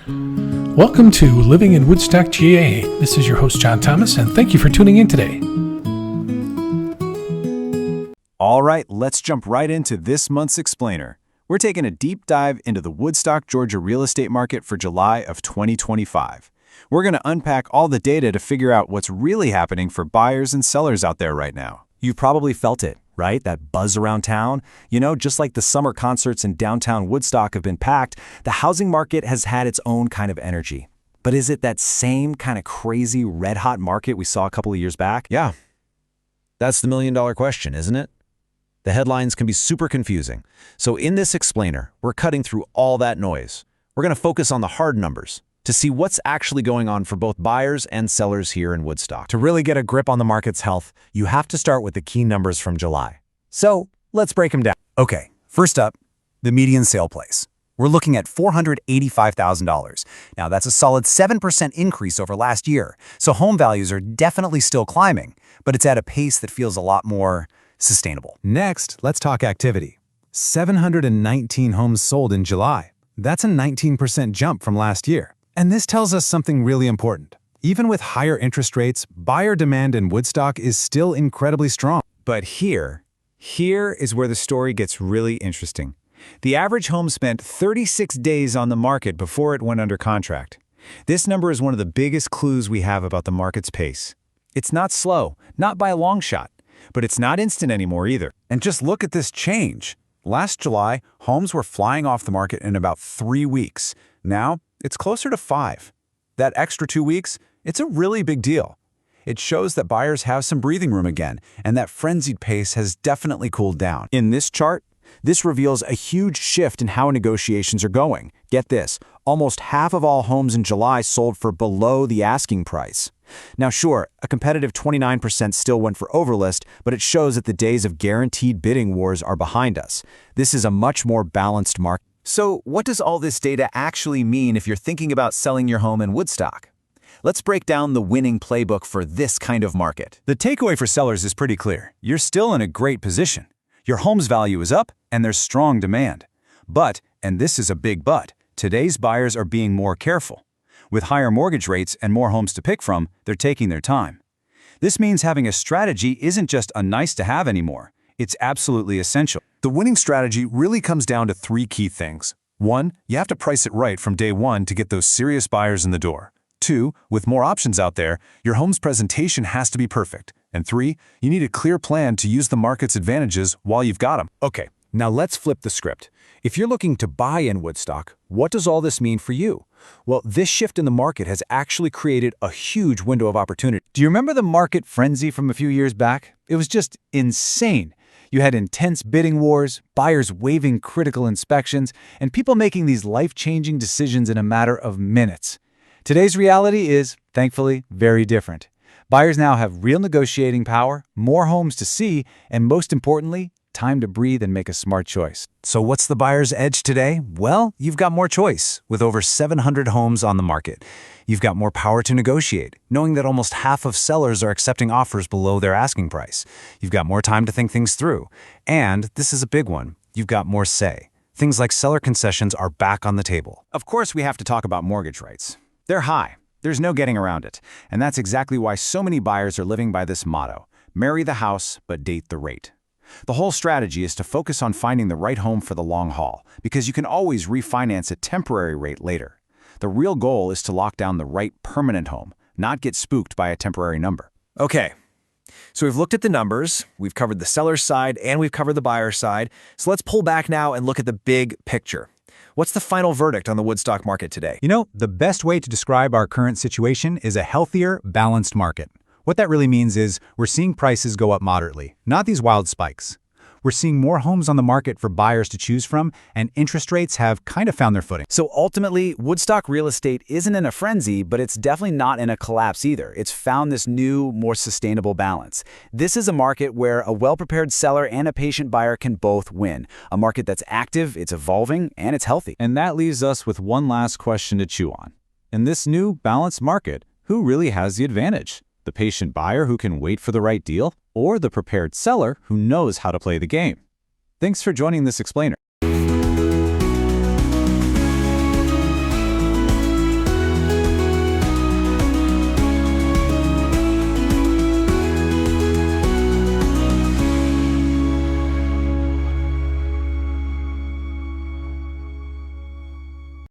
Welcome to Living in Woodstock, GA. This is your host, John Thomas, and thank you for tuning in today. All right, let's jump right into this month's explainer. We're taking a deep dive into the Woodstock, Georgia real estate market for July of 2025. We're going to unpack all the data to figure out what's really happening for buyers and sellers out there right now. You've probably felt it, right? That buzz around town. You know, just like the summer concerts in downtown Woodstock have been packed, the housing market has had its own kind of energy. But is it that same kind of crazy red-hot market we saw a couple of years back? Yeah. That's the million-dollar question, isn't it? The headlines can be super confusing. So in this explainer, we're cutting through all that noise. We're going to focus on the hard numbers to see what's actually going on for both buyers and sellers here in Woodstock. To really get a grip on the market's health, you have to start with the key numbers from July. So let's break them down. Okay, first up, the median sale price. We're looking at $485,000. Now, that's a solid 7% increase over last year, so home values are definitely still climbing, but it's at a pace that feels a lot more sustainable. Next, let's talk activity. 719 homes sold in July. That's a 19% jump from last year. And this tells us something really important. Even with higher interest rates, buyer demand in Woodstock is still incredibly strong. But here is where the story gets really interesting. The average home spent 36 days on the market before it went under contract. This number is one of the biggest clues we have about the market's pace. It's not slow, not by a long shot, but it's not instant anymore either. And just look at this change. Last July, homes were flying off the market in about 3 weeks. Now, it's closer to 5. That extra 2 weeks, it's a really big deal. It shows that buyers have some breathing room again, and that frenzied pace has definitely cooled down. In this chart, this reveals a huge shift in how negotiations are going. Get this, almost half of all homes in July sold for below the asking price. Now sure, a competitive 29% still went for overlist, but it shows that the days of guaranteed bidding wars are behind us. This is a much more balanced market. So what does all this data actually mean if you're thinking about selling your home in Woodstock? Let's break down the winning playbook for this kind of market. The takeaway for sellers is pretty clear. You're still in a great position. Your home's value is up, and there's strong demand. But, and this is a big but, today's buyers are being more careful. With higher mortgage rates and more homes to pick from, they're taking their time. This means having a strategy isn't just a nice-to-have anymore. It's absolutely essential. The winning strategy really comes down to 3 key things. 1, you have to price it right from day 1 to get those serious buyers in the door. 2, with more options out there, your home's presentation has to be perfect. And 3, you need a clear plan to use the market's advantages while you've got them. Okay, now let's flip the script. If you're looking to buy in Woodstock, what does all this mean for you? Well, this shift in the market has actually created a huge window of opportunity. Do you remember the market frenzy from a few years back? It was just insane. You had intense bidding wars, buyers waiving critical inspections, and people making these life-changing decisions in a matter of minutes. Today's reality is, thankfully, very different. Buyers now have real negotiating power, more homes to see, and most importantly, time to breathe and make a smart choice. So what's the buyer's edge today? Well, you've got more choice. With over 700 homes on the market, you've got more power to negotiate, knowing that almost half of sellers are accepting offers below their asking price. You've got more time to think things through. And this is a big one. You've got more say. Things like seller concessions are back on the table. Of course, we have to talk about mortgage rates. They're high. There's no getting around it. And that's exactly why so many buyers are living by this motto: marry the house, but date the rate. The whole strategy is to focus on finding the right home for the long haul, because you can always refinance at temporary rate later. The real goal is to lock down the right permanent home, not get spooked by a temporary number. Okay, so we've looked at the numbers, we've covered the seller's side, and we've covered the buyer's side. So let's pull back now and look at the big picture. What's the final verdict on the Woodstock market today? You know, the best way to describe our current situation is a healthier, balanced market. What that really means is we're seeing prices go up moderately, not these wild spikes. We're seeing more homes on the market for buyers to choose from, and interest rates have kind of found their footing. So ultimately, Woodstock real estate isn't in a frenzy, but it's definitely not in a collapse either. It's found this new, more sustainable balance. This is a market where a well-prepared seller and a patient buyer can both win. A market that's active, it's evolving, and it's healthy. And that leaves us with one last question to chew on. In this new, balanced market, who really has the advantage? The patient buyer who can wait for the right deal, or the prepared seller who knows how to play the game? Thanks for joining this explainer.